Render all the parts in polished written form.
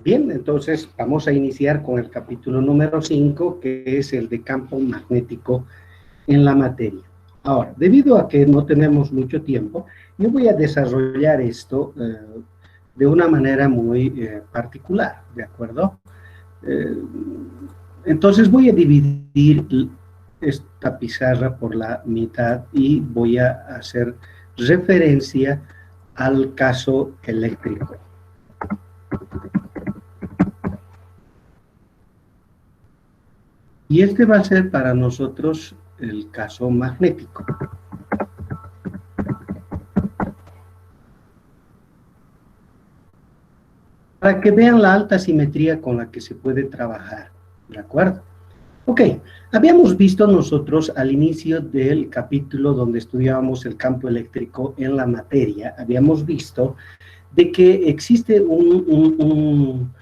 Bien, entonces vamos a iniciar con el capítulo número 5, que es el de campo magnético en la materia. Ahora, debido a que no tenemos mucho tiempo, yo voy a desarrollar esto de una manera muy particular, ¿de acuerdo? Entonces voy a dividir esta pizarra por la mitad y voy a hacer referencia al caso eléctrico. Y este va a ser para nosotros el caso magnético. Para que vean la alta simetría con la que se puede trabajar, ¿de acuerdo? Ok, habíamos visto nosotros al inicio del capítulo donde estudiábamos el campo eléctrico en la materia, habíamos visto de que existe un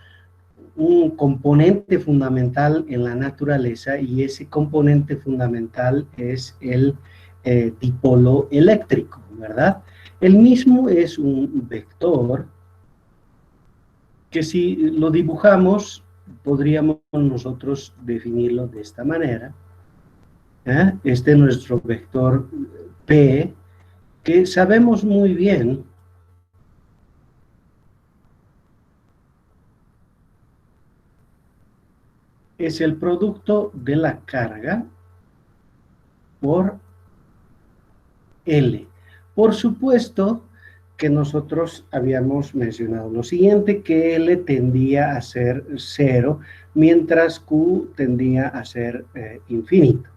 componente fundamental en la naturaleza y ese componente fundamental es el dipolo eléctrico, ¿verdad? El mismo es un vector que si lo dibujamos podríamos nosotros definirlo de esta manera. Este es nuestro vector P, que sabemos muy bien es el producto de la carga por L. Por supuesto que nosotros habíamos mencionado lo siguiente, que L tendía a ser 0, mientras Q tendía a ser infinito,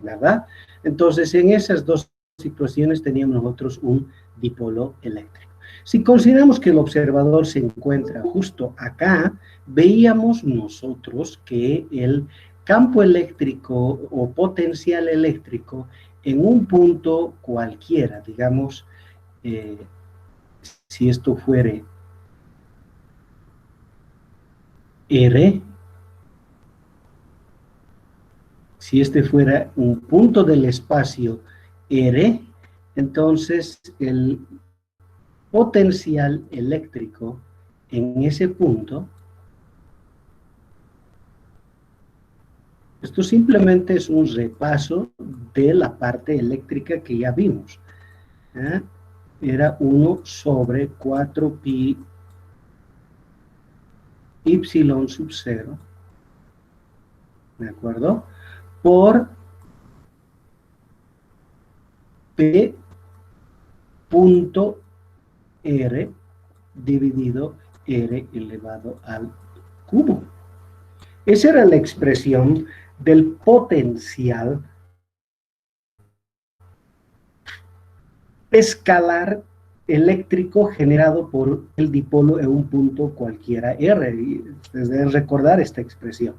¿verdad? Entonces, en esas dos situaciones teníamos nosotros un dipolo eléctrico. Si consideramos que el observador se encuentra justo acá, veíamos nosotros que el campo eléctrico o potencial eléctrico en un punto cualquiera, digamos, si esto fuere R, si este fuera un punto del espacio R, entonces el potencial eléctrico en ese punto, esto simplemente es un repaso de la parte eléctrica que ya vimos. Era 1 sobre 4 pi y sub 0, ¿de acuerdo? Por P punto R dividido R elevado al cubo. Esa era la expresión del potencial escalar eléctrico generado por el dipolo en un punto cualquiera R. Y ustedes deben recordar esta expresión.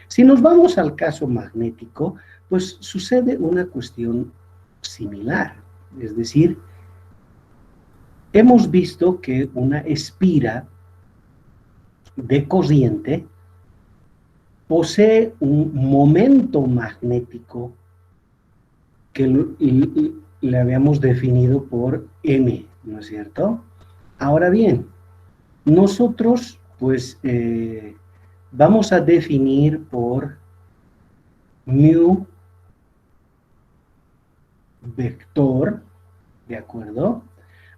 Si nos vamos al caso magnético, pues sucede una cuestión similar. Es decir, hemos visto que una espira de corriente posee un momento magnético que le habíamos definido por m, ¿no es cierto? Ahora bien, nosotros pues vamos a definir por mu vector, ¿de acuerdo?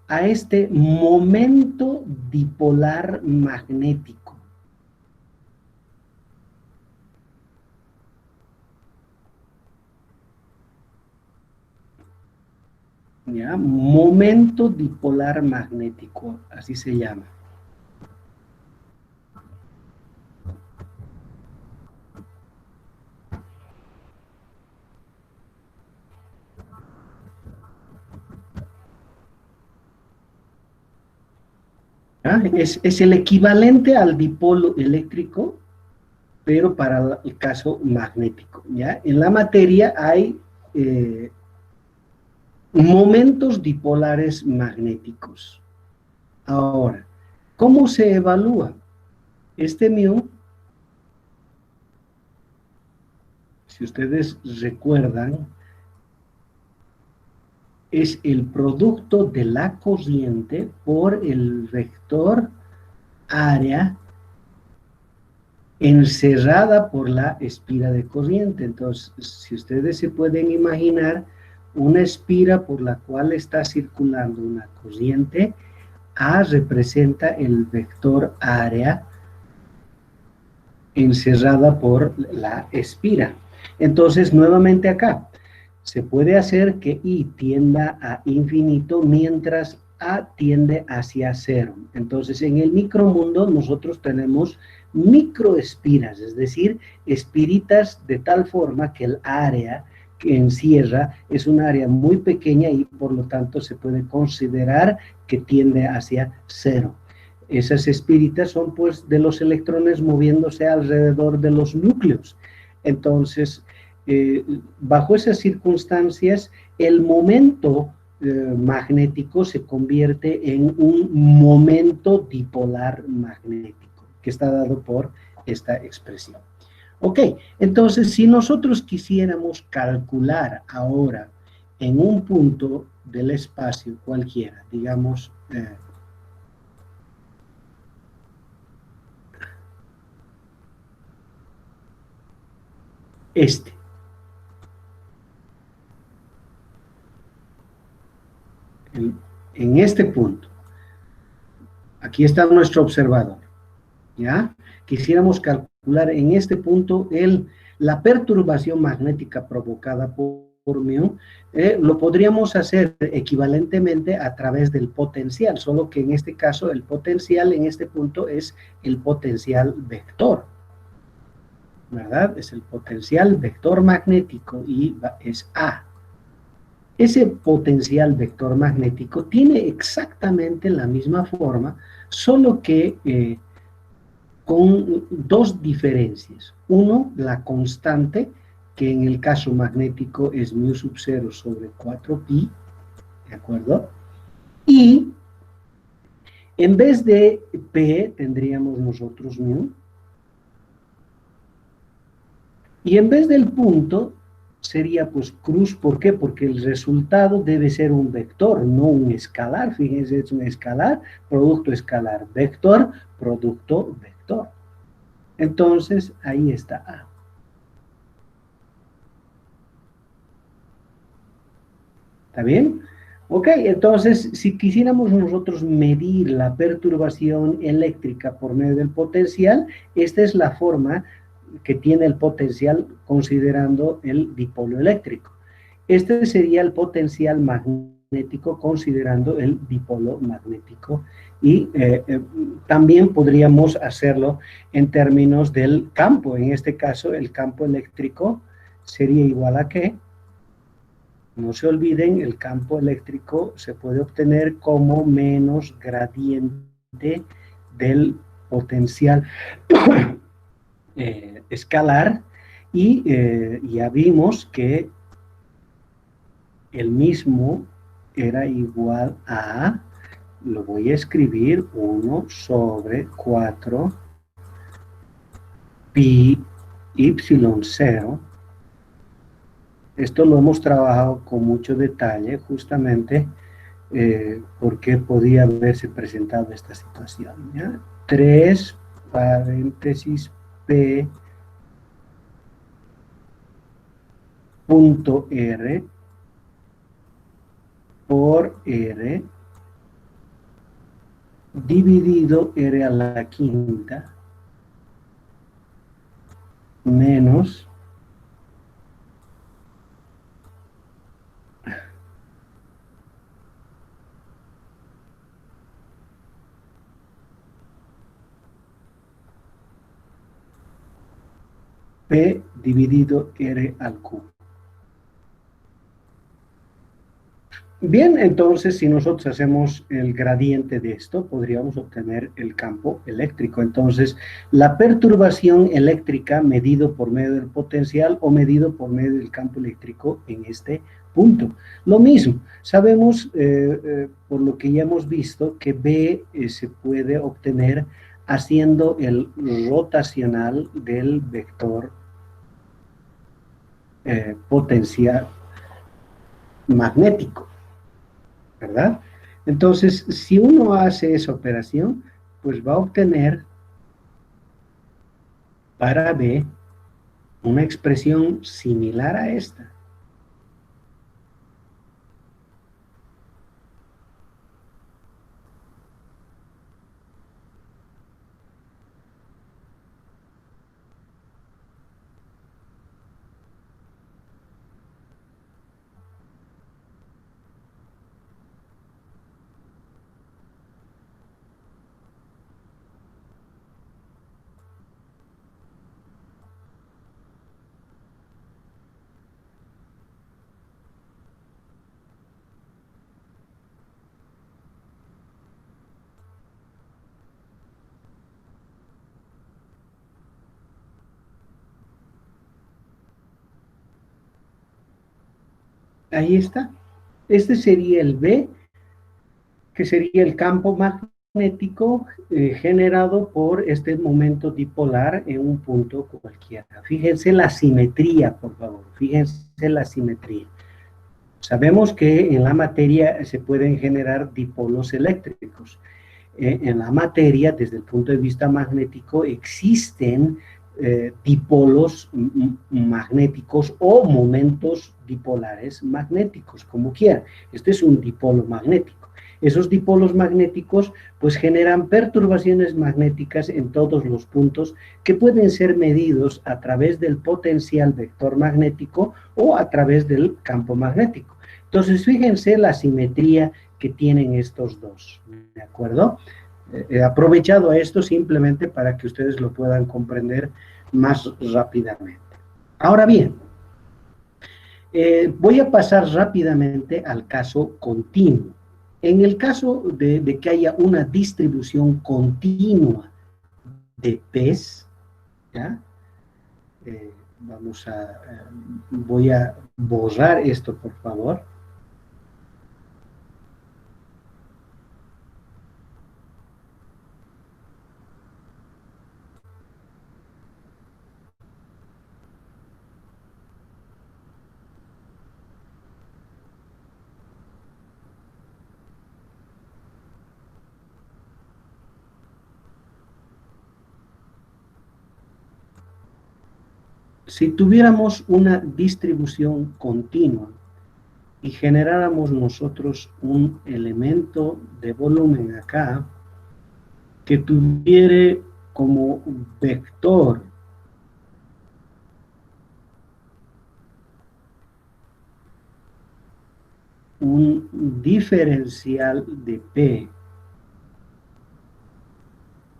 A este momento dipolar magnético. ¿Ya? Momento dipolar magnético, así se llama. Es el equivalente al dipolo eléctrico, pero para el caso magnético. ¿Ya? En la materia hay momentos dipolares magnéticos. Ahora, ¿cómo se evalúa? Este mu, si ustedes recuerdan, es el producto de la corriente por el vector área encerrada por la espira de corriente. Entonces, si ustedes se pueden imaginar una espira por la cual está circulando una corriente, A representa el vector área encerrada por la espira. Entonces, nuevamente acá, se puede hacer que I tienda a infinito mientras A tiende hacia cero. Entonces, en el micromundo nosotros tenemos microespiras, es decir, espiritas de tal forma que el área que encierra es un área muy pequeña y por lo tanto se puede considerar que tiende hacia cero. Esas espiritas son pues de los electrones moviéndose alrededor de los núcleos. Entonces, bajo esas circunstancias, el momento magnético se convierte en un momento dipolar magnético, que está dado por esta expresión. Ok, entonces si nosotros quisiéramos calcular ahora en un punto del espacio cualquiera, digamos, este. En este punto, aquí está nuestro observador, ¿ya? Quisiéramos calcular en este punto la perturbación magnética provocada por mu, lo podríamos hacer equivalentemente a través del potencial, solo que en este caso el potencial en este punto es el potencial vector, ¿verdad? Es el potencial vector magnético y es A. Ese potencial vector magnético tiene exactamente la misma forma, solo que con dos diferencias. Uno, la constante, que en el caso magnético es mu sub 0 sobre 4pi, ¿de acuerdo? Y en vez de P tendríamos nosotros mu, y en vez del punto sería pues cruz. ¿Por qué? Porque el resultado debe ser un vector, no un escalar. Fíjense, es un escalar, producto escalar, vector, producto, vector. Entonces, ahí está A. ¿Está bien? Ok, entonces, si quisiéramos nosotros medir la perturbación eléctrica por medio del potencial, esta es la forma que tiene el potencial considerando el dipolo eléctrico. Este sería el potencial magnético considerando el dipolo magnético y también podríamos hacerlo en términos del campo. En este caso, el campo eléctrico sería igual a ¿qué? No se olviden, el campo eléctrico se puede obtener como menos gradiente del potencial escalar y ya vimos que el mismo era igual a, lo voy a escribir, 1 sobre 4 pi y0. Esto lo hemos trabajado con mucho detalle justamente porque podía haberse presentado esta situación, ¿ya? 3 paréntesis p punto r por r dividido r a la quinta menos p dividido r al cubo. Bien, entonces si nosotros hacemos el gradiente de esto, podríamos obtener el campo eléctrico. Entonces, la perturbación eléctrica medido por medio del potencial o medido por medio del campo eléctrico en este punto. Lo mismo, sabemos, por lo que ya hemos visto, que B se puede obtener haciendo el rotacional del vector potencial magnético, ¿verdad? Entonces, si uno hace esa operación, pues va a obtener para B una expresión similar a esta. Ahí está. Este sería el B, que sería el campo magnético generado por este momento dipolar en un punto cualquiera. Fíjense la simetría, por favor. Fíjense la simetría. Sabemos que en la materia se pueden generar dipolos eléctricos. En la materia, desde el punto de vista magnético, existen dipolos magnéticos o momentos dipolares magnéticos, como quiera. Este es un dipolo magnético. Esos dipolos magnéticos pues generan perturbaciones magnéticas en todos los puntos que pueden ser medidos a través del potencial vector magnético o a través del campo magnético. Entonces, fíjense la simetría que tienen estos dos, ¿de acuerdo? He aprovechado esto simplemente para que ustedes lo puedan comprender más rápidamente. Ahora bien, voy a pasar rápidamente al caso continuo. En el caso de que haya una distribución continua de P's, ¿ya? Voy a borrar esto, por favor. Si tuviéramos una distribución continua y generáramos nosotros un elemento de volumen acá que tuviera como vector un diferencial de P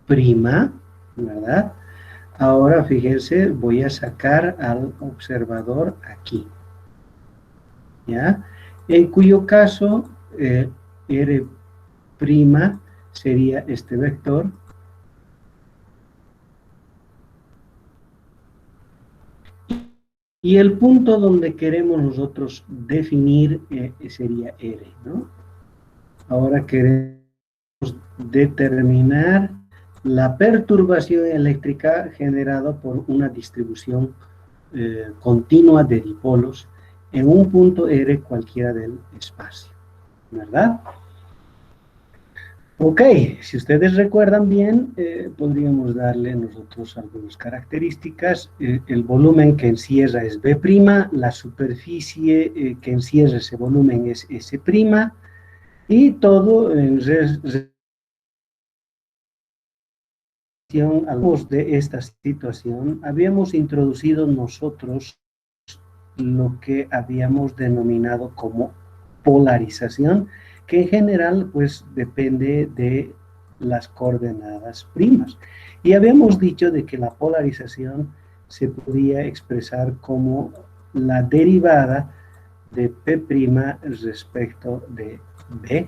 prima, ¿verdad? Ahora fíjense, voy a sacar al observador aquí, ¿ya? En cuyo caso R' sería este vector, y el punto donde queremos nosotros definir sería R, ¿no? Ahora queremos determinar la perturbación eléctrica generada por una distribución continua de dipolos en un punto R cualquiera del espacio, ¿verdad? Ok, si ustedes recuerdan bien, podríamos darle nosotros algunas características. El volumen que encierra es B', la superficie que encierra ese volumen es S', y todo en de esta situación, habíamos introducido nosotros lo que habíamos denominado como polarización, que en general pues depende de las coordenadas primas. Y habíamos dicho de que la polarización se podía expresar como la derivada de P' respecto de B',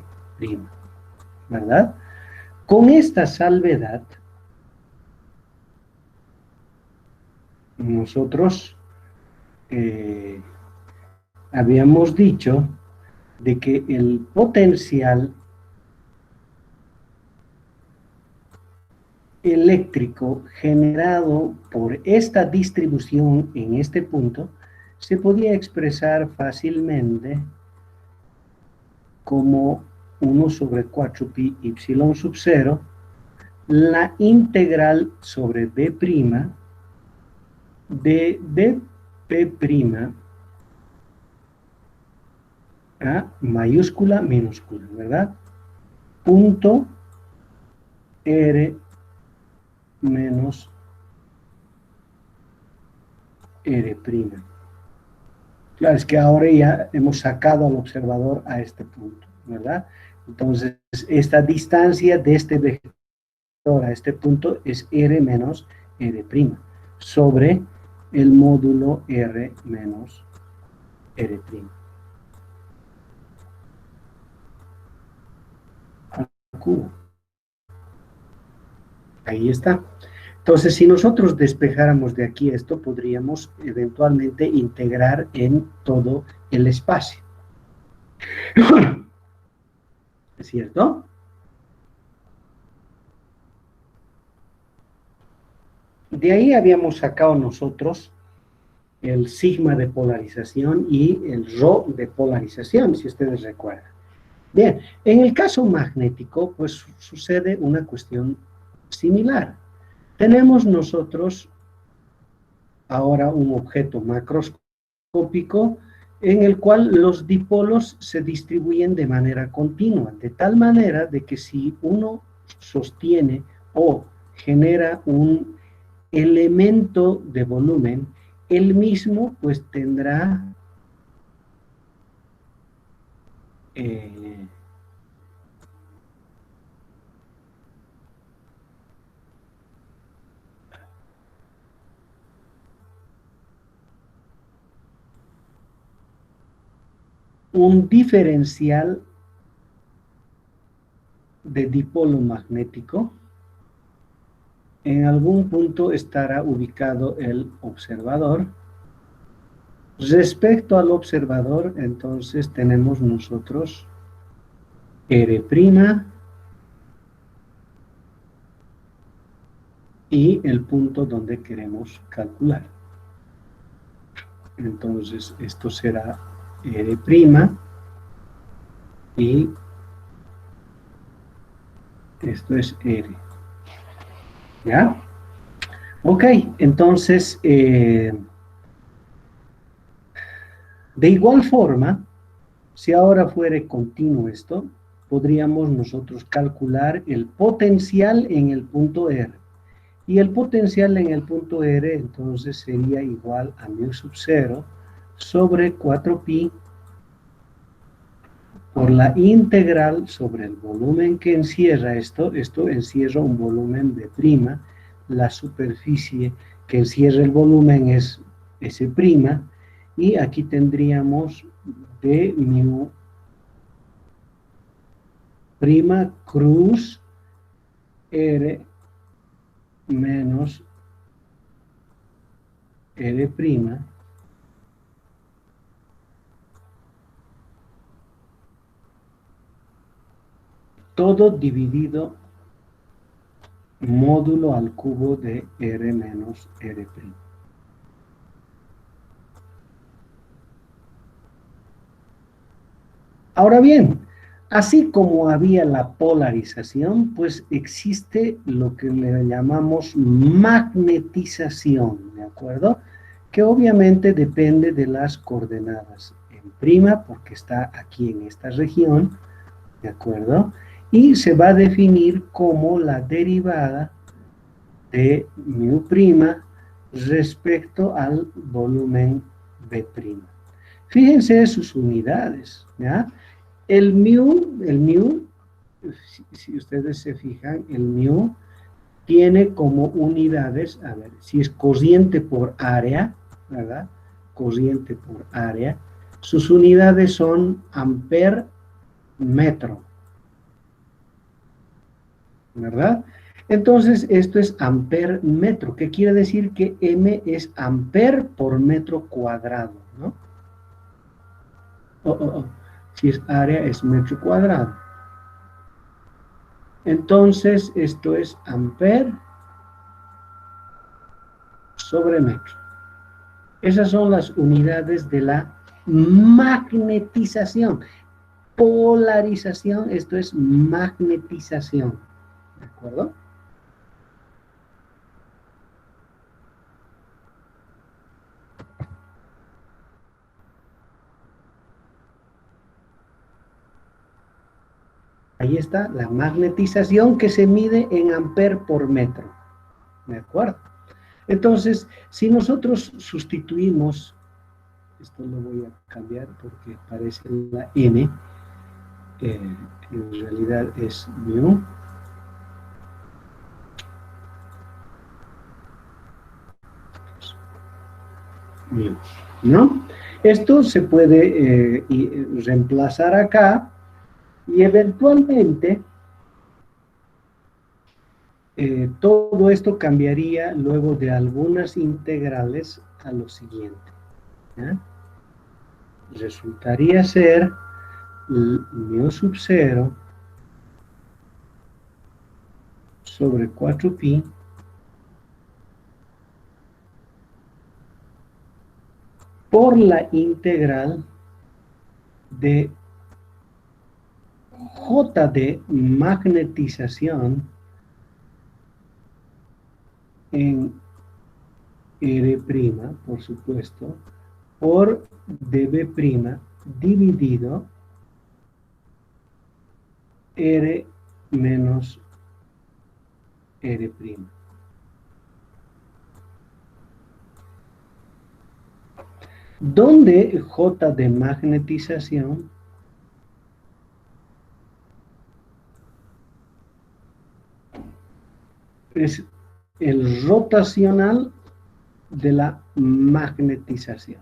¿verdad? Con esta salvedad, nosotros habíamos dicho de que el potencial eléctrico generado por esta distribución en este punto se podía expresar fácilmente como 1 sobre 4 pi y sub 0, la integral sobre B', de dp' a mayúscula minúscula, ¿verdad? Punto R menos R'. Claro, es que ahora ya hemos sacado al observador a este punto, ¿verdad? Entonces, esta distancia de este vector a este punto es R menos R' sobre el módulo R menos R'. Al cubo. Ahí está. Entonces, si nosotros despejáramos de aquí esto, podríamos eventualmente integrar en todo el espacio. ¿Es cierto? De ahí habíamos sacado nosotros el sigma de polarización y el rho de polarización, si ustedes recuerdan. Bien, en el caso magnético, pues sucede una cuestión similar. Tenemos nosotros ahora un objeto macroscópico en el cual los dipolos se distribuyen de manera continua, de tal manera de que si uno sostiene o genera un elemento de volumen, el mismo pues tendrá un diferencial de dipolo magnético. En algún punto estará ubicado el observador. Respecto al observador, entonces tenemos nosotros R' y el punto donde queremos calcular. Entonces esto será R' y esto es R. ¿Ya? Ok, entonces, de igual forma, si ahora fuera continuo esto, podríamos nosotros calcular el potencial en el punto R. Y el potencial en el punto R, entonces, sería igual a mu sub 0 sobre 4pi por la integral sobre el volumen que encierra esto. Esto encierra un volumen de prima. La superficie que encierra el volumen es S'. Y aquí tendríamos de mu prima cruz R menos R', todo dividido módulo al cubo de R menos R'. Ahora bien, así como había la polarización, pues existe lo que le llamamos magnetización, ¿de acuerdo? Que obviamente depende de las coordenadas en prima, porque está aquí en esta región, ¿de acuerdo? Y se va a definir como la derivada de mu' respecto al volumen B'. Fíjense sus unidades, ¿ya? El mu, si ustedes se fijan, el mu tiene como unidades, a ver, si es corriente por área, ¿verdad? Corriente por área, sus unidades son amper metro, ¿verdad? Entonces, esto es amper metro, que quiere decir que M es amper por metro cuadrado, ¿no? Si es área, es metro cuadrado. Entonces, esto es amper sobre metro. Esas son las unidades de la magnetización. Polarización, esto es magnetización. ¿De acuerdo? Ahí está la magnetización que se mide en amper por metro. ¿De acuerdo? Entonces, si nosotros sustituimos, esto lo voy a cambiar porque parece la N, en realidad es mu. ¿No? Esto se puede reemplazar acá y eventualmente todo esto cambiaría luego de algunas integrales a lo siguiente. ¿Ya? Resultaría ser mu sub 0 sobre 4pi por la integral de J de magnetización en R', por supuesto, por dB' dividido R menos R'. Donde J de magnetización es el rotacional de la magnetización.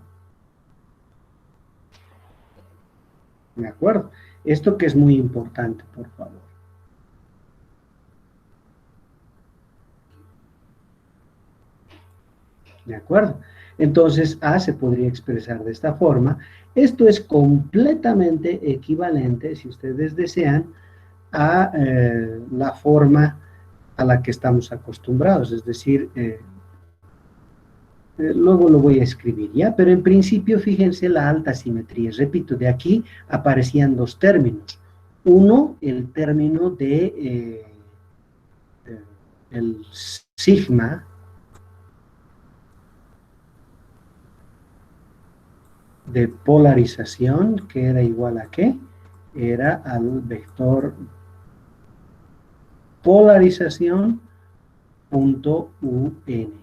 ¿De acuerdo? Esto que es muy importante, por favor. ¿De acuerdo? Entonces, A se podría expresar de esta forma. Esto es completamente equivalente, si ustedes desean, a la forma a la que estamos acostumbrados, es decir, luego lo voy a escribir, ¿ya? Pero en principio, fíjense la alta simetría. Repito, de aquí aparecían dos términos. Uno, el término de el sigma de polarización, que era igual a ¿qué? Era al vector polarización punto UN.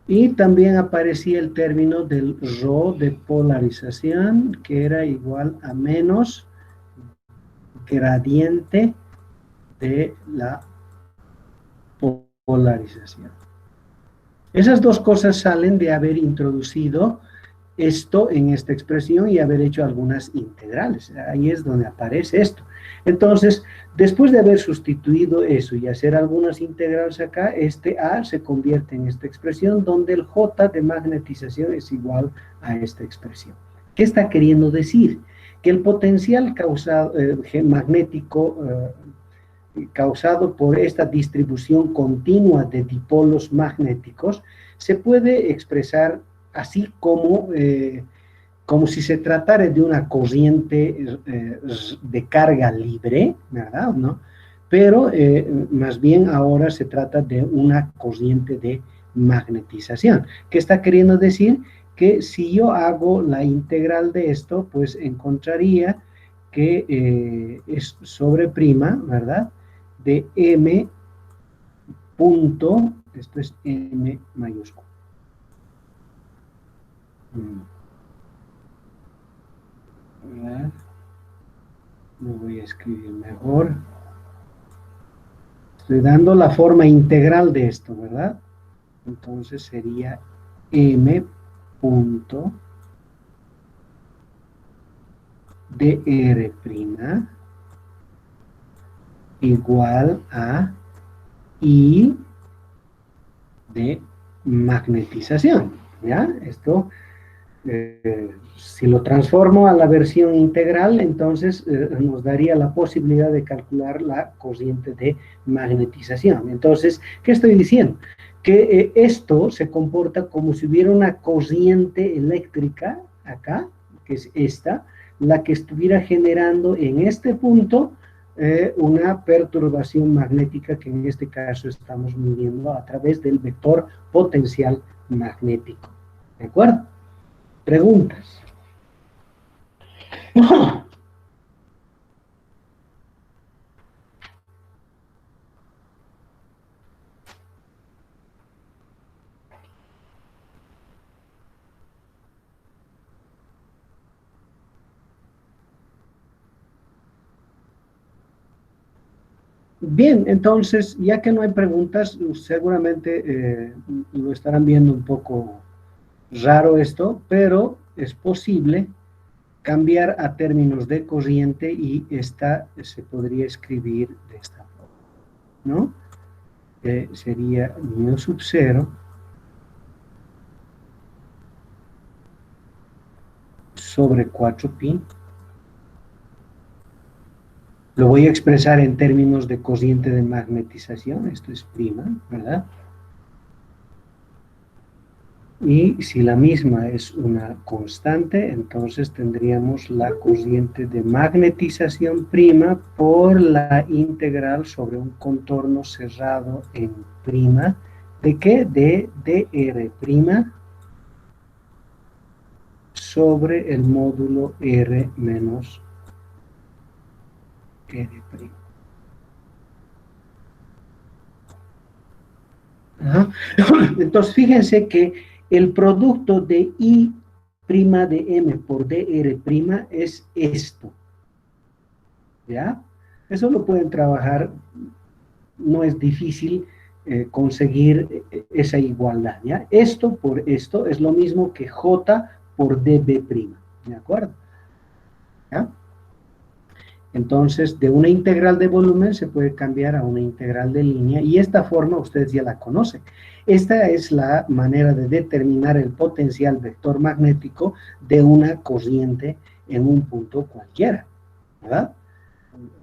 Y también aparecía el término del ρ de polarización, que era igual a menos gradiente de la polarización. Esas dos cosas salen de haber introducido esto en esta expresión y haber hecho algunas integrales. Ahí es donde aparece esto. Entonces, después de haber sustituido eso y hacer algunas integrales acá, este A se convierte en esta expresión donde el J de magnetización es igual a esta expresión. ¿Qué está queriendo decir? Que el potencial causado, magnético causado por esta distribución continua de dipolos magnéticos se puede expresar así como, como si se tratara de una corriente de carga libre, ¿verdad? ¿No? Pero más bien ahora se trata de una corriente de magnetización. ¿Qué está queriendo decir? Que si yo hago la integral de esto, pues encontraría que es sobre prima, ¿verdad? De m punto, esto es m mayúsculo. Lo voy a escribir mejor. Estoy dando la forma integral de esto, ¿verdad? Entonces sería m punto dr' igual a I de magnetización, ¿ya? Esto, si lo transformo a la versión integral, entonces nos daría la posibilidad de calcular la corriente de magnetización. Entonces, ¿qué estoy diciendo? Que esto se comporta como si hubiera una corriente eléctrica acá, que es esta, la que estuviera generando en este punto una perturbación magnética que en este caso estamos midiendo a través del vector potencial magnético. ¿De acuerdo? Preguntas. Bien, entonces, ya que no hay preguntas, seguramente lo estarán viendo un poco raro esto, pero es posible cambiar a términos de corriente y esta se podría escribir de esta forma, ¿no? Sería mu sub 0 sobre 4pi. Lo voy a expresar en términos de corriente de magnetización, esto es prima, ¿verdad? Y si la misma es una constante, entonces tendríamos la corriente de magnetización prima por la integral sobre un contorno cerrado en prima. ¿De qué? De dr prima sobre el módulo R menos R prima. Ajá. Entonces, fíjense que el producto de I' de M por dr' es esto. ¿Ya? Eso lo pueden trabajar, no es difícil conseguir esa igualdad, ¿ya? Esto por esto es lo mismo que J por dB', ¿de acuerdo? ¿Ya? Entonces, de una integral de volumen se puede cambiar a una integral de línea y esta forma ustedes ya la conocen. Esta es la manera de determinar el potencial vector magnético de una corriente en un punto cualquiera, ¿verdad?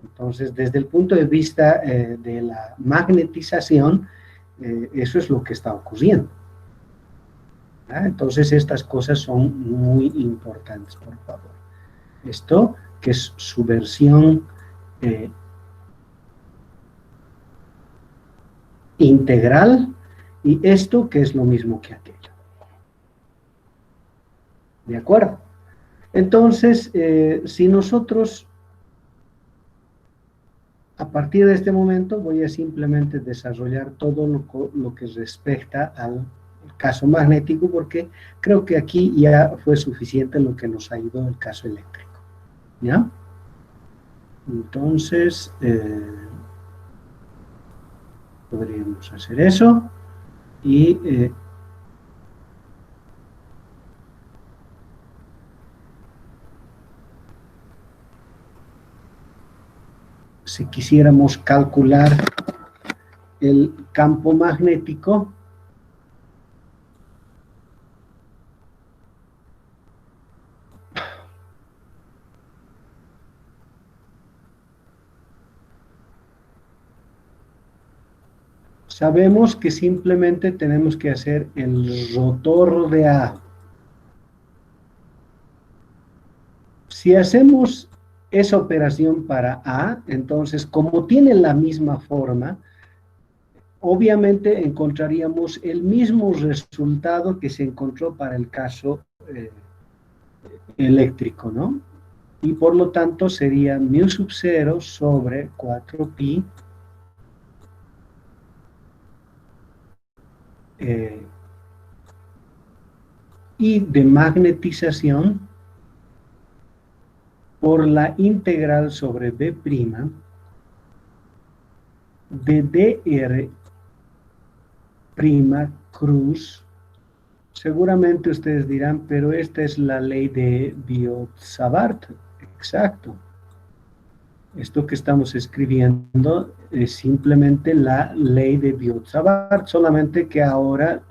Entonces, desde el punto de vista de la magnetización, eso es lo que está ocurriendo. ¿Ya? Entonces, estas cosas son muy importantes, por favor. Esto, que es su versión integral, y esto, que es lo mismo que aquello. ¿De acuerdo? Entonces, si nosotros a partir de este momento voy a simplemente desarrollar todo lo que respecta al caso magnético, porque creo que aquí ya fue suficiente lo que nos ayudó el caso eléctrico. ¿Ya? Entonces, podríamos hacer eso y si quisiéramos calcular el campo magnético, sabemos que simplemente tenemos que hacer el rotor de A. Si hacemos esa operación para A, entonces como tiene la misma forma, obviamente encontraríamos el mismo resultado que se encontró para el caso eléctrico, ¿no? Y por lo tanto sería mu sub 0 sobre 4pi y de magnetización por la integral sobre B' de dr' cruz. Seguramente ustedes dirán, pero esta es la ley de Biot-Savart. Exacto. Esto que estamos escribiendo es simplemente la ley de Biot-Savart, solamente que ahora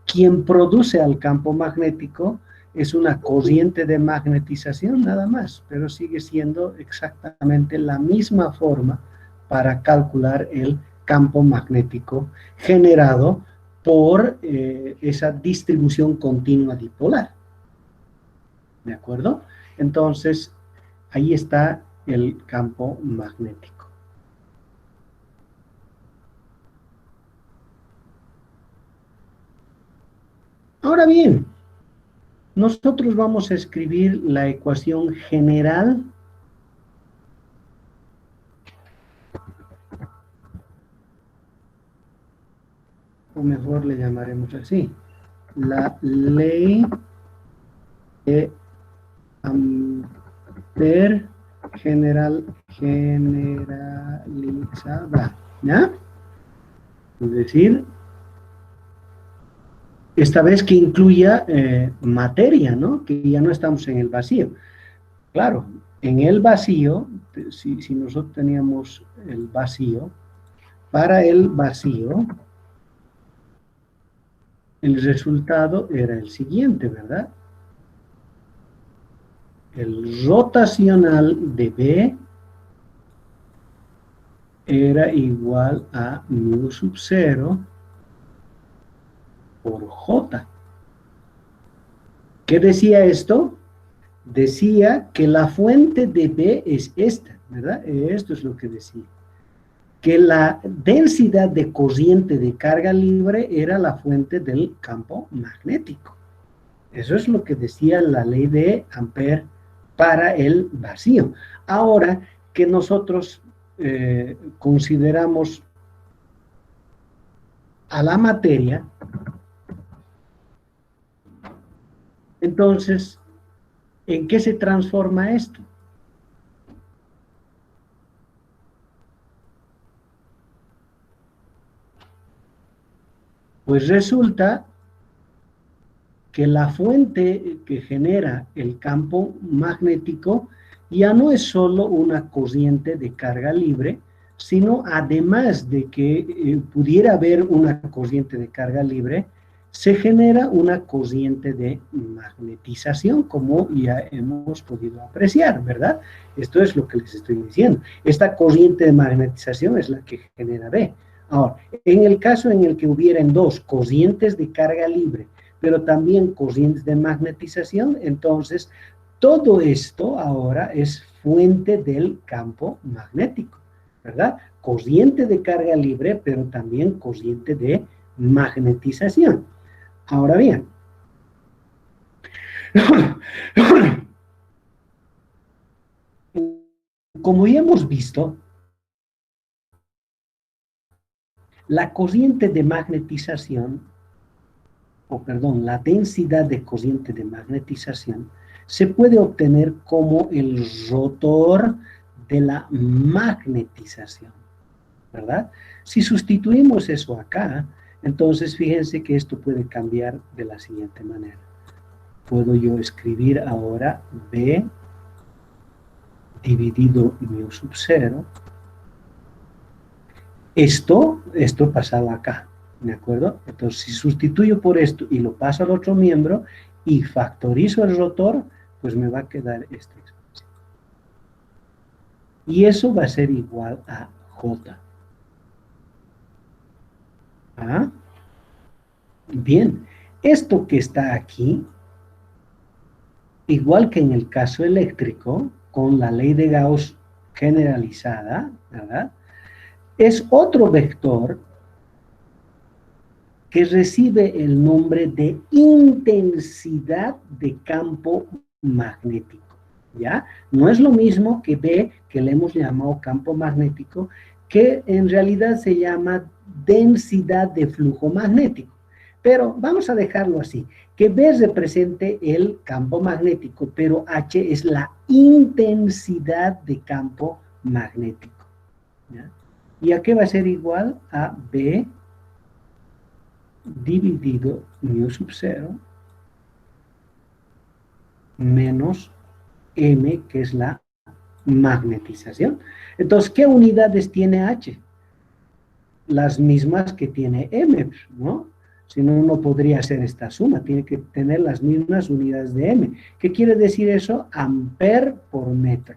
quien produce al campo magnético es una corriente de magnetización nada más, pero sigue siendo exactamente la misma forma para calcular el campo magnético generado por esa distribución continua dipolar. ¿De acuerdo? Entonces, ahí está el campo magnético. Ahora bien, nosotros vamos a escribir la ecuación general o mejor le llamaremos así, la ley de Ampère generalizada, ¿ya? Es decir, esta vez que incluya materia, ¿no? Que ya no estamos en el vacío. Claro, en el vacío, si nosotros teníamos el vacío, para el vacío, el resultado era el siguiente, ¿verdad? El rotacional de B era igual a mu sub 0 por J. ¿Qué decía esto? Decía que la fuente de B es esta, ¿verdad? Esto es lo que decía. Que la densidad de corriente de carga libre era la fuente del campo magnético. Eso es lo que decía la ley de Ampère para el vacío. Ahora que nosotros consideramos a la materia, entonces, ¿en qué se transforma esto? Pues resulta que la fuente que genera el campo magnético ya no es solo una corriente de carga libre, sino además de que pudiera haber una corriente de carga libre, se genera una corriente de magnetización, como ya hemos podido apreciar, ¿verdad? Esto es lo que les estoy diciendo. Esta corriente de magnetización es la que genera B. Ahora, en el caso en el que hubieran dos corrientes de carga libre, pero también corrientes de magnetización, entonces todo esto ahora es fuente del campo magnético, ¿verdad? Corriente de carga libre, pero también corriente de magnetización. Ahora bien, como ya hemos visto, la corriente de magnetización, o perdón, la densidad de corriente de magnetización se puede obtener como el rotor de la magnetización, ¿verdad? Si sustituimos eso acá, entonces fíjense que esto puede cambiar de la siguiente manera. Puedo yo escribir ahora B dividido mu sub 0. Esto pasaba acá, ¿de acuerdo? Entonces, si sustituyo por esto y lo paso al otro miembro y factorizo el rotor, pues me va a quedar esta expresión. Y eso va a ser igual a J. ¿Ah? Bien, esto que está aquí, igual que en el caso eléctrico, con la ley de Gauss generalizada, ¿verdad? Es otro vector que recibe el nombre de intensidad de campo magnético, ¿ya? No es lo mismo que B, que le hemos llamado campo magnético, que en realidad se llama densidad de flujo magnético. Pero vamos a dejarlo así, que B represente el campo magnético, pero H es la intensidad de campo magnético, ¿ya? ¿Y a qué va a ser igual? A B dividido mu sub 0 menos m, que es la magnetización. Entonces, ¿qué unidades tiene H? Las mismas que tiene m, ¿no? Si no, no podría hacer esta suma, tiene que tener las mismas unidades de m. ¿Qué quiere decir eso? Amper por metro.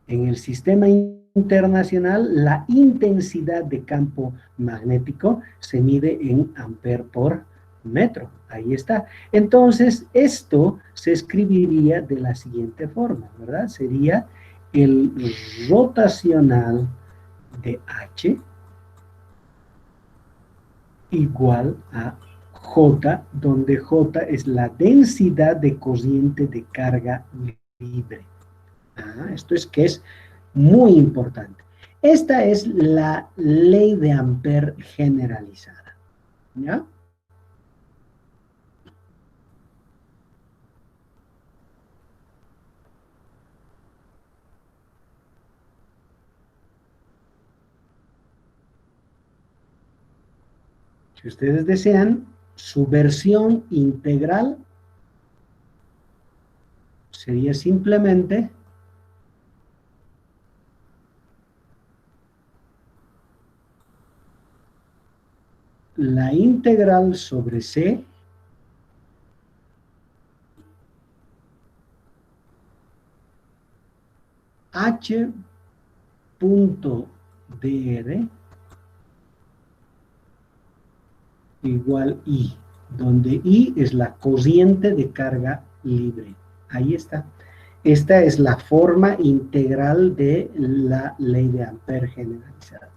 En el sistema internacional, la intensidad de campo magnético se mide en amper por metro. Ahí está. Entonces, esto se escribiría de la siguiente forma, ¿verdad? Sería el rotacional de H igual a J, donde J es la densidad de corriente de carga libre. Esto es que es muy importante. Esta es la ley de Ampère generalizada, ¿ya? Si ustedes desean, su versión integral sería simplemente la integral sobre C h punto dr igual I, donde I es la corriente de carga libre. Ahí está. Esta es la forma integral de la ley de Ampère generalizada.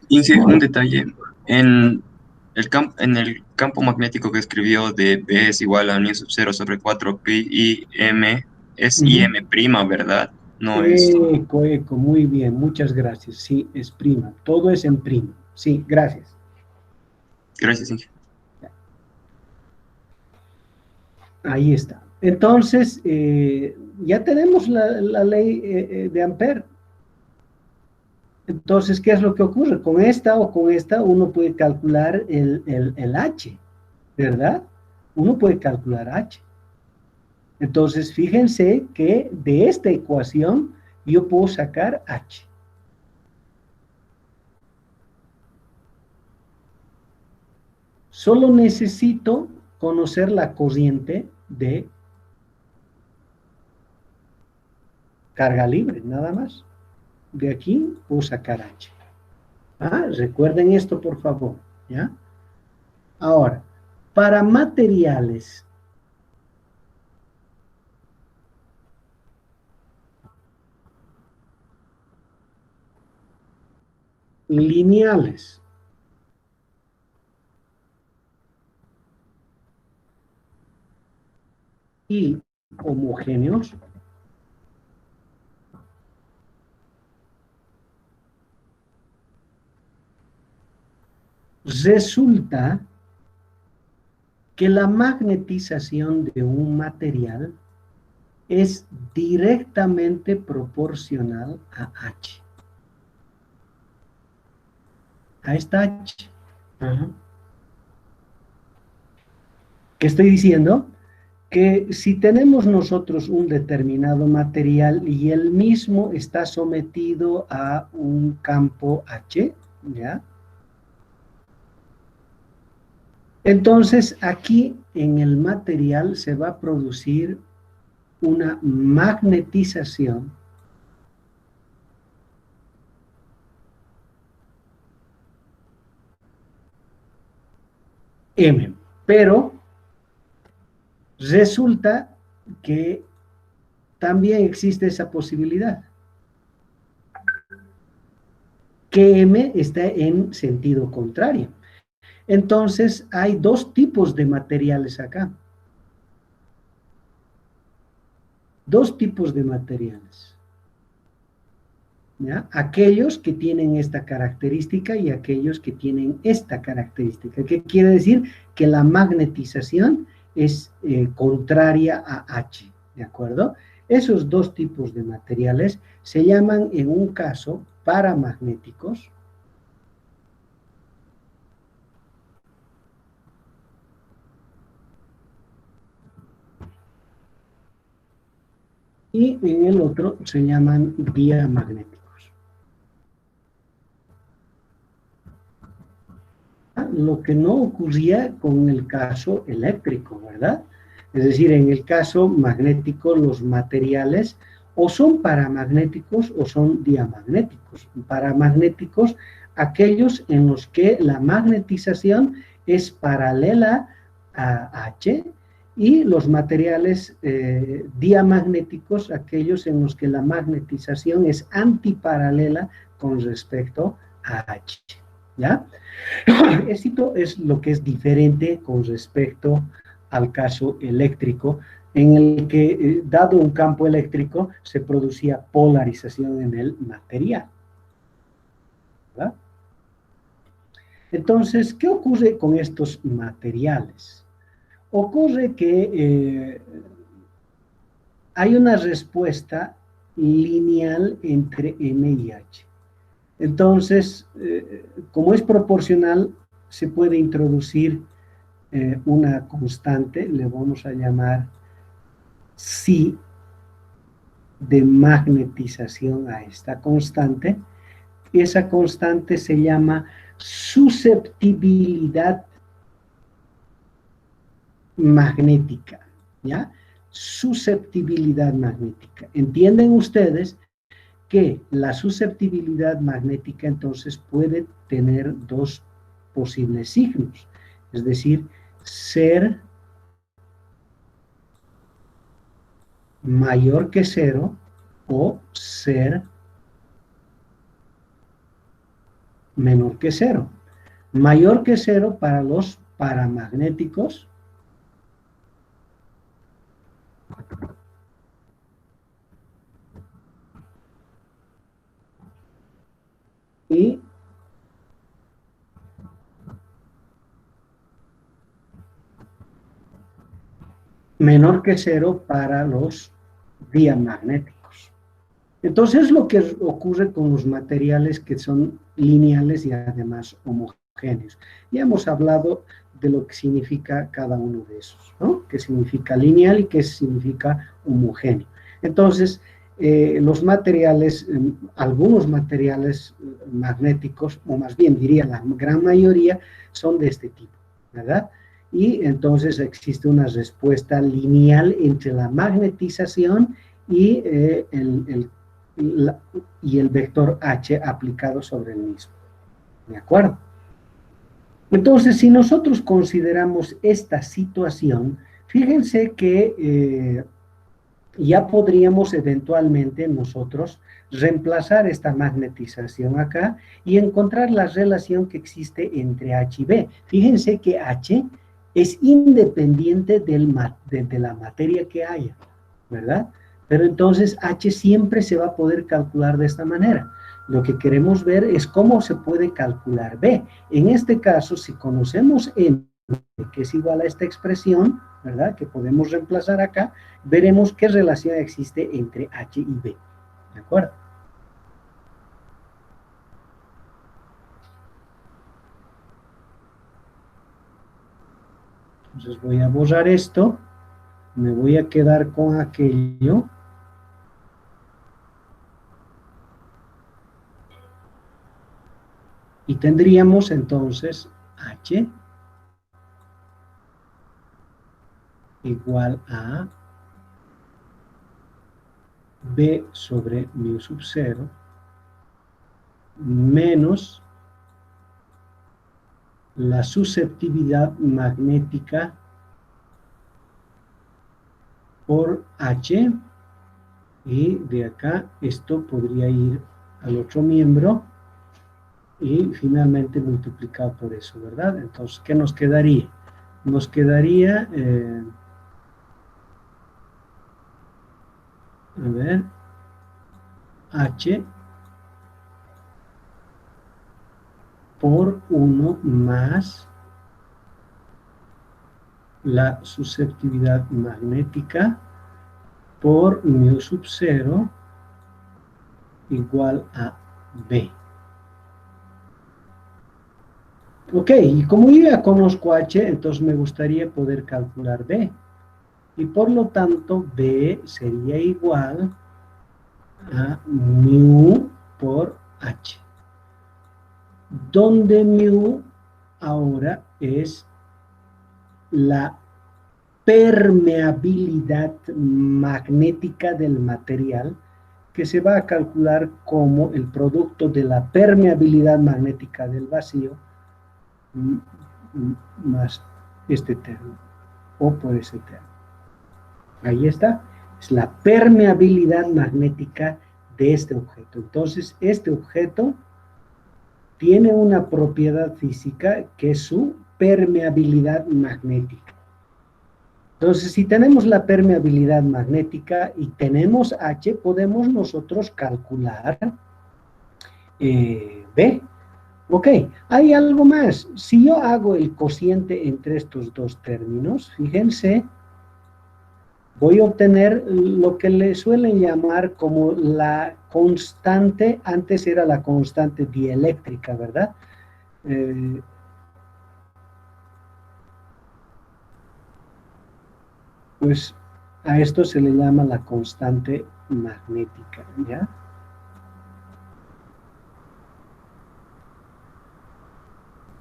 Inge, un detalle. En en el campo magnético que escribió de B es igual a μ0 sobre 4 pi y M es Ujú. IM prima, ¿verdad? No es. Eco, muy bien, muchas gracias. Sí, es prima, todo es en prima. Sí, gracias. Gracias, Inge. Ahí está. Entonces, ya tenemos la ley de Ampère. Entonces, ¿qué es lo que ocurre? Con esta o con esta uno puede calcular el H, ¿verdad? Uno puede calcular H. Entonces, fíjense que de esta ecuación yo puedo sacar H. Solo necesito conocer la corriente de carga libre, nada más. De aquí puedo sacar H. Recuerden esto, por favor, ¿ya? Ahora, para materiales lineales y homogéneos, resulta que la magnetización de un material es directamente proporcional a H. A esta H. Ajá. ¿Qué estoy diciendo? Que si tenemos nosotros un determinado material y el mismo está sometido a un campo H, ¿ya? Entonces aquí en el material se va a producir una magnetización M, pero resulta que también existe esa posibilidad, que M está en sentido contrario. Entonces hay dos tipos de materiales acá. Dos tipos de materiales. ¿Ya? Aquellos que tienen esta característica y aquellos que tienen esta característica. ¿Qué quiere decir? Que la magnetización es contraria a H, ¿de acuerdo? Esos dos tipos de materiales se llaman en un caso paramagnéticos y en el otro se llaman diamagnéticos. Lo que no ocurría con el caso eléctrico, ¿verdad? Es decir, en el caso magnético los materiales o son paramagnéticos o son diamagnéticos. Paramagnéticos, aquellos en los que la magnetización es paralela a H, y los materiales diamagnéticos, aquellos en los que la magnetización es antiparalela con respecto a H, ¿ya? Esto es lo que es diferente con respecto al caso eléctrico, en el que, dado un campo eléctrico, se producía polarización en el material, ¿verdad? Entonces, ¿qué ocurre con estos materiales? Ocurre que hay una respuesta lineal entre M y H. Entonces, como es proporcional, se puede introducir una constante, le vamos a llamar psi de magnetización a esta constante. Esa constante se llama susceptibilidad magnética, ¿ya? Susceptibilidad magnética. ¿Entienden ustedes que la susceptibilidad magnética entonces puede tener dos posibles signos? Es decir, ser mayor que cero o ser menor que cero. Mayor que cero para los paramagnéticos y menor que cero para los diamagnéticos. Entonces, lo que ocurre con los materiales que son lineales y además homogéneos. Ya hemos hablado de lo que significa cada uno de esos, ¿no? ¿Qué significa lineal y qué significa homogéneo? Entonces, los materiales, algunos materiales magnéticos, o más bien diría la gran mayoría, son de este tipo, ¿verdad? Y entonces existe una respuesta lineal entre la magnetización y el vector H aplicado sobre el mismo. ¿De acuerdo? Entonces, si nosotros consideramos esta situación, fíjense que ya podríamos eventualmente nosotros reemplazar esta magnetización acá y encontrar la relación que existe entre H y B. Fíjense que H es independiente de la materia que haya, ¿verdad? Pero entonces H siempre se va a poder calcular de esta manera. Lo que queremos ver es cómo se puede calcular B. En este caso, si conocemos M, que es igual a esta expresión, ¿verdad?, que podemos reemplazar acá, veremos qué relación existe entre H y B. ¿De acuerdo? Entonces voy a borrar esto, me voy a quedar con aquello. Y tendríamos entonces H igual a B sobre mu sub 0 menos la susceptibilidad magnética por H, y de acá esto podría ir al otro miembro y finalmente multiplicado por eso, ¿verdad? Entonces, ¿qué nos quedaría? Nos quedaría, a ver, H por 1 más la susceptibilidad magnética por mu sub 0 igual a B. Ok, y como yo ya conozco H, entonces me gustaría poder calcular B. Y por lo tanto, B sería igual a mu por H. Donde mu ahora es la permeabilidad magnética del material, que se va a calcular como el producto de la permeabilidad magnética del vacío más este termo, o por ese termo. Ahí está, es la permeabilidad magnética de este objeto. Entonces, este objeto tiene una propiedad física que es su permeabilidad magnética. Entonces, si tenemos la permeabilidad magnética y tenemos H, podemos nosotros calcular B. Ok, hay algo más. Si yo hago el cociente entre estos dos términos, fíjense voy a obtener lo que le suelen llamar como la constante, antes era la constante dieléctrica, ¿verdad? Pues a esto se le llama la constante magnética, ¿ya?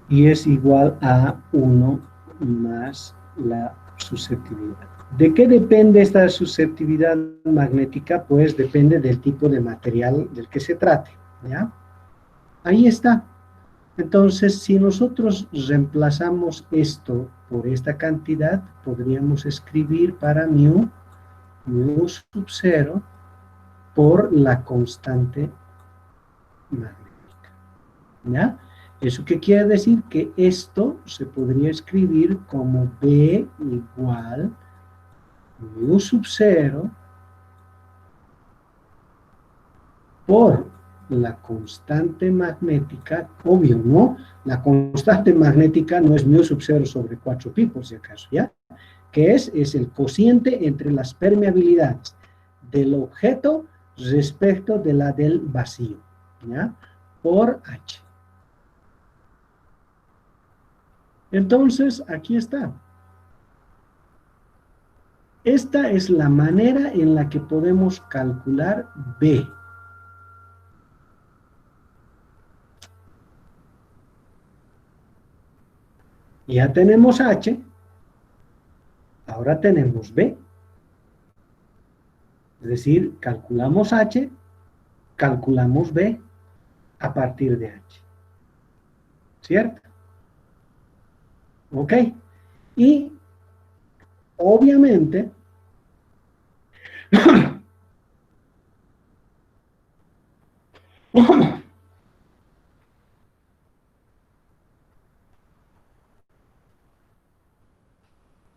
Y es igual a 1 más la susceptibilidad. ¿De qué depende esta susceptibilidad magnética? Pues depende del tipo de material del que se trate, ¿ya? Ahí está. Entonces, si nosotros reemplazamos esto por esta cantidad, podríamos escribir para mu sub 0 por la constante magnética, ¿ya? ¿Eso qué quiere decir? Que esto se podría escribir como B igual mu sub 0 por la constante magnética, obvio, ¿no? La constante magnética no es mu sub 0 sobre 4pi, por si acaso, ¿ya? ¿Qué es? Es el cociente entre las permeabilidades del objeto respecto de la del vacío, ¿ya? Por H. Entonces, aquí está. Esta es la manera en la que podemos calcular B. Ya tenemos H, ahora tenemos B. Es decir, calculamos H, calculamos B a partir de H. ¿Cierto? ¿Ok? Y, obviamente,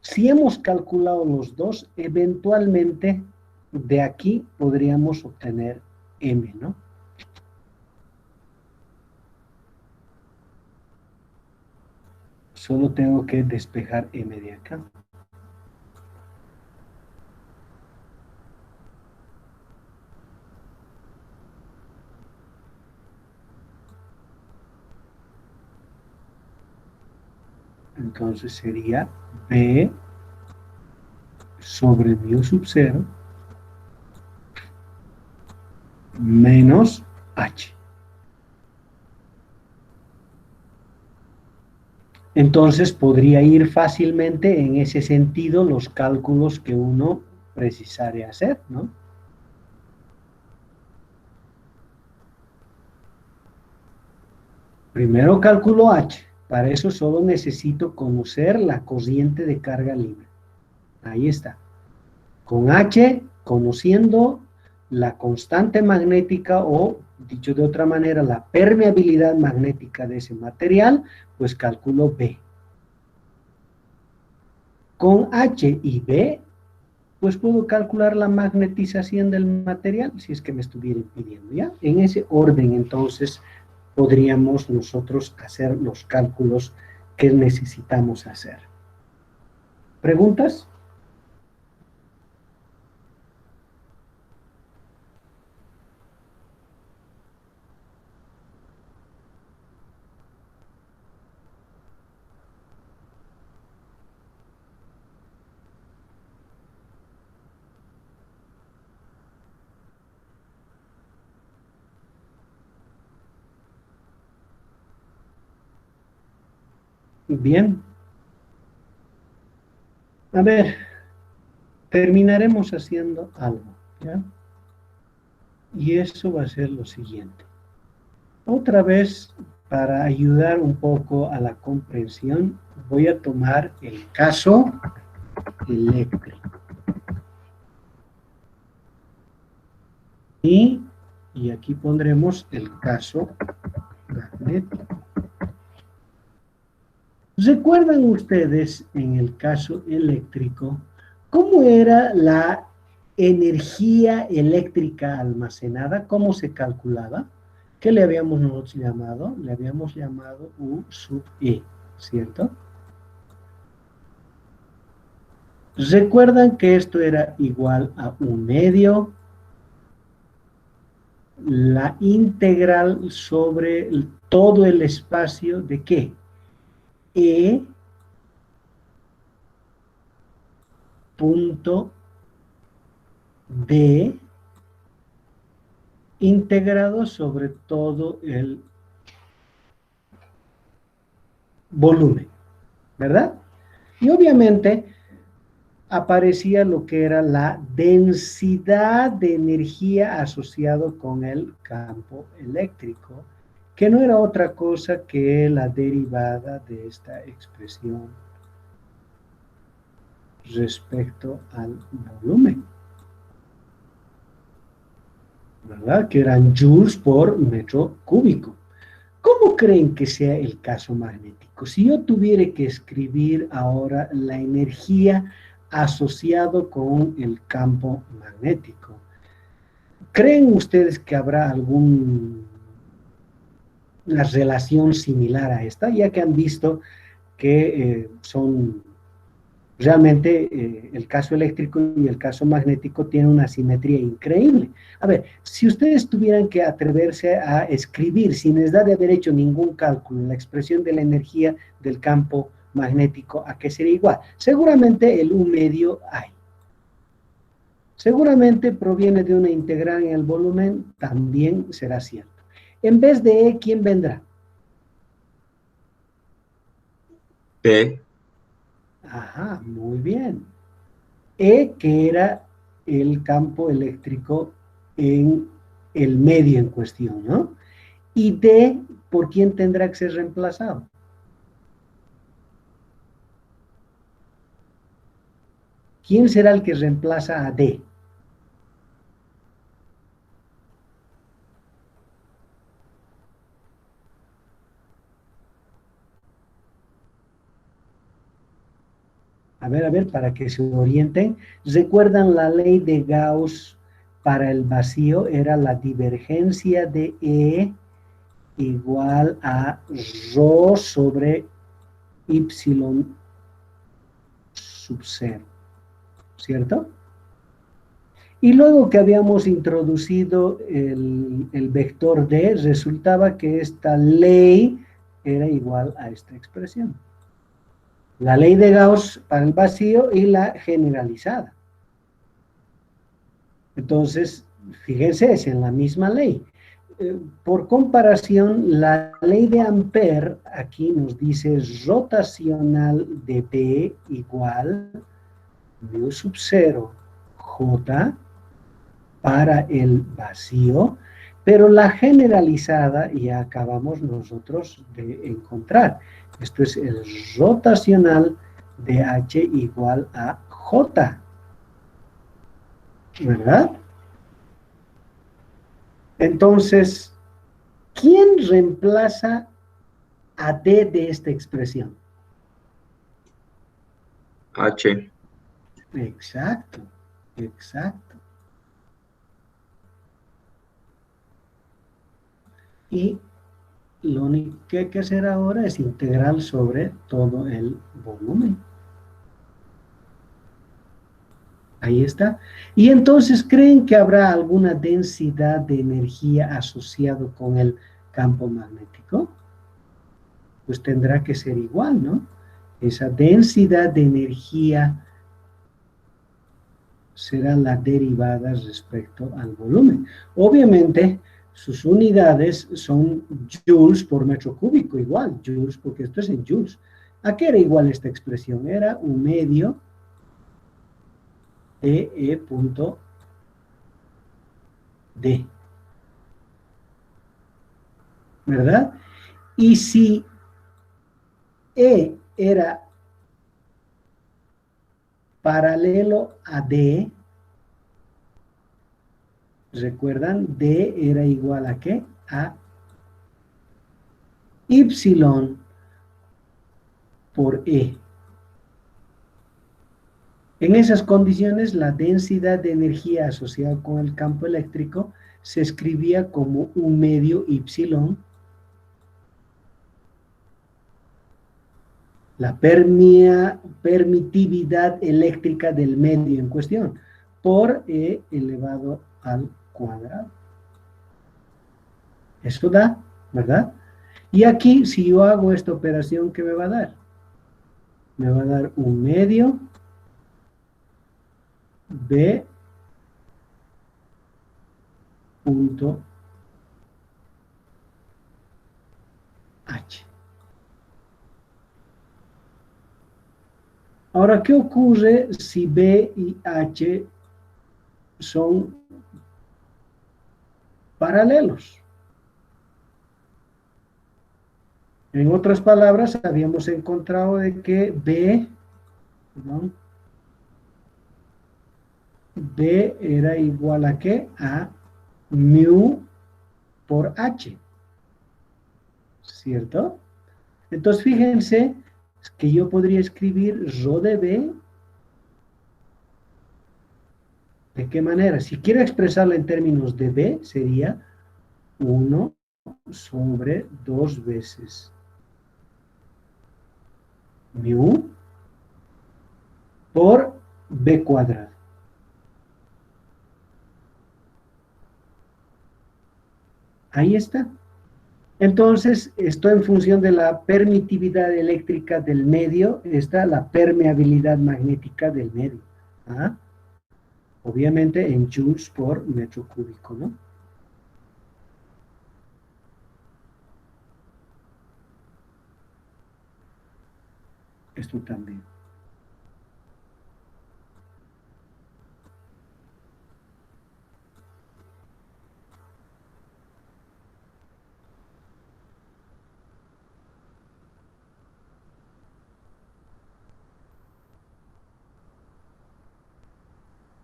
si hemos calculado los dos, eventualmente de aquí podríamos obtener M, ¿no? Solo tengo que despejar M de acá. Entonces sería B sobre mu sub 0 menos H. Entonces podría ir fácilmente en ese sentido los cálculos que uno precisaría hacer, ¿no? Primero calculo H. Para eso solo necesito conocer la cociente de carga libre. Ahí está. Con H, conociendo la constante magnética o, dicho de otra manera, la permeabilidad magnética de ese material, pues calculo B. Con H y B, pues puedo calcular la magnetización del material, si es que me estuviera impidiendo, ¿ya? En ese orden, entonces, podríamos nosotros hacer los cálculos que necesitamos hacer. ¿Preguntas? Bien. A ver, terminaremos haciendo algo, ¿ya? Y eso va a ser lo siguiente. Otra vez, para ayudar un poco a la comprensión, voy a tomar el caso eléctrico. Y aquí pondremos el caso magnético. ¿Recuerdan ustedes en el caso eléctrico cómo era la energía eléctrica almacenada? ¿Cómo se calculaba? ¿Qué le habíamos nosotros llamado? Le habíamos llamado U sub E, ¿cierto? Recuerdan que esto era igual a un medio, la integral sobre todo el espacio de ¿qué? E punto D integrado sobre todo el volumen, ¿verdad? Y obviamente aparecía lo que era la densidad de energía asociado con el campo eléctrico, que no era otra cosa que la derivada de esta expresión respecto al volumen, ¿verdad? Que eran joules por metro cúbico. ¿Cómo creen que sea el caso magnético? Si yo tuviera que escribir ahora la energía asociado con el campo magnético, ¿creen ustedes que habrá alguna relación similar a esta? Ya que han visto que son realmente el caso eléctrico y el caso magnético tienen una simetría increíble. A ver, si ustedes tuvieran que atreverse a escribir, sin necesidad de haber hecho ningún cálculo, la expresión de la energía del campo magnético, ¿a qué sería igual? Seguramente el U medio hay. Seguramente proviene de una integral en el volumen, también será cierto. En vez de E, ¿quién vendrá? P. Ajá, muy bien. E, que era el campo eléctrico en el medio en cuestión, ¿no? Y D, ¿por quién tendrá que ser reemplazado? ¿Quién será el que reemplaza a D? A ver, para que se orienten. ¿Recuerdan la ley de Gauss para el vacío? Era la divergencia de E igual a rho sobre y sub 0, ¿cierto? Y luego que habíamos introducido el vector D, resultaba que esta ley era igual a esta expresión. La ley de Gauss para el vacío y la generalizada. Entonces, fíjense, es en la misma ley. Por comparación, la ley de Ampère aquí nos dice rotacional de B igual mu sub 0 J para el vacío, pero la generalizada ya acabamos nosotros de encontrar. Esto es el rotacional de H igual a J, ¿verdad? Entonces, ¿quién reemplaza a D de esta expresión? H. Exacto, exacto. Y lo único que hay que hacer ahora es integral sobre todo el volumen. Ahí está. Y entonces, ¿creen que habrá alguna densidad de energía asociado con el campo magnético? Pues tendrá que ser igual, ¿no? Esa densidad de energía será la derivada respecto al volumen. Obviamente, sus unidades son joules por metro cúbico, igual, joules, porque esto es en joules. ¿A qué era igual esta expresión? Era un medio de E punto D, ¿verdad? Y si E era paralelo a D, ¿recuerdan? D era igual a ¿qué? A Y por E. En esas condiciones, la densidad de energía asociada con el campo eléctrico se escribía como un medio Y la permitividad eléctrica del medio en cuestión, por E elevado al cuadrado. Eso da, ¿verdad? Y aquí, si yo hago esta operación, ¿qué me va a dar? Me va a dar un medio B punto H. Ahora, ¿qué ocurre si B y H son paralelos? En otras palabras, habíamos encontrado de que B era igual a ¿qué? A mu por H, ¿cierto? Entonces, fíjense que yo podría escribir rho de B. ¿De qué manera? Si quiero expresarla en términos de B, sería 1 sobre 2 veces mu por B cuadrado. Ahí está. Entonces, esto en función de la permitividad eléctrica del medio, está la permeabilidad magnética del medio. ¿Ah? Obviamente en joules por metro cúbico, ¿no? Esto también.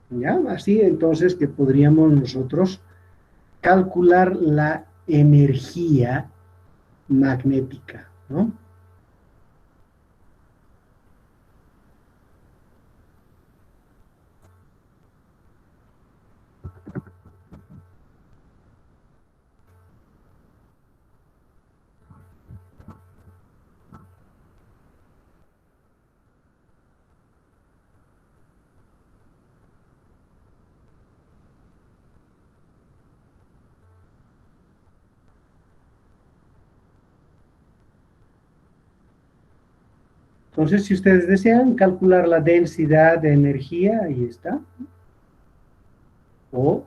¿Ya? Así entonces que podríamos nosotros calcular la energía magnética, ¿no? Entonces, si ustedes desean calcular la densidad de energía, ahí está. O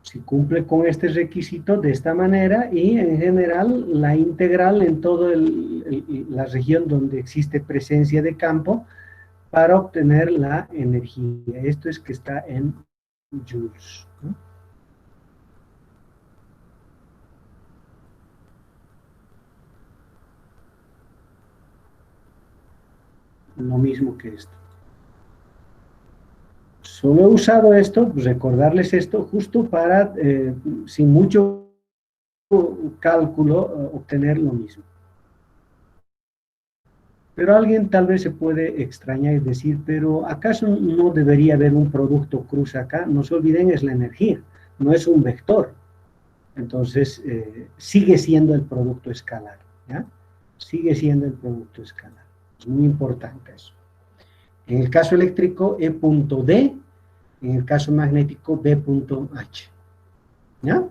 si cumple con este requisito de esta manera, y en general la integral en toda la región donde existe presencia de campo para obtener la energía. Esto es que está en joules, ¿no? Lo mismo que esto. Solo he usado esto, recordarles esto, justo para, sin mucho cálculo, obtener lo mismo. Pero alguien tal vez se puede extrañar y decir, pero ¿acaso no debería haber un producto cruz acá? No se olviden, es la energía, no es un vector. Entonces, sigue siendo el producto escalar, ¿ya? Sigue siendo el producto escalar. Es muy importante eso. En el caso eléctrico, E punto D, en el caso magnético, B punto H. ¿Ya?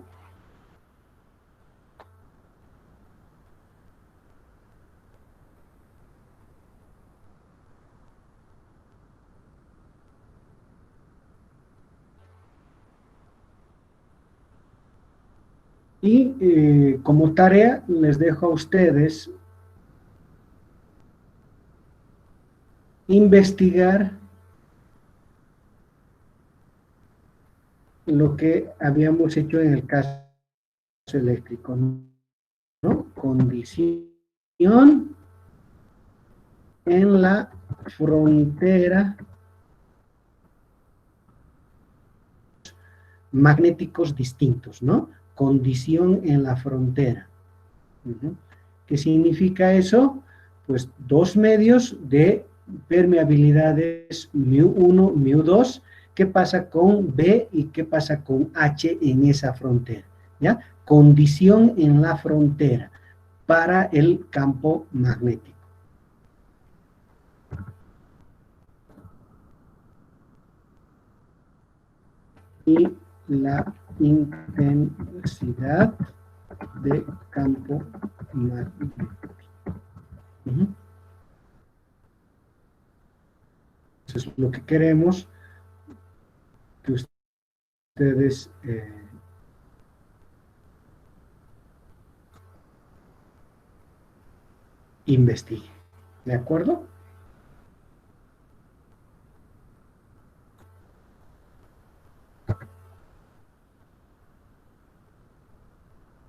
Y como tarea les dejo a ustedes investigar lo que habíamos hecho en el caso eléctrico, ¿no? Condición en la frontera magnéticos distintos, ¿no? Condición en la frontera. ¿Qué significa eso? Pues dos medios de permeabilidades μ1, μ2. ¿Qué pasa con B y qué pasa con H en esa frontera? ¿Ya? Condición en la frontera para el campo magnético. y la intensidad de campo magnético. Eso es lo que queremos que ustedes investiguen. ¿De acuerdo?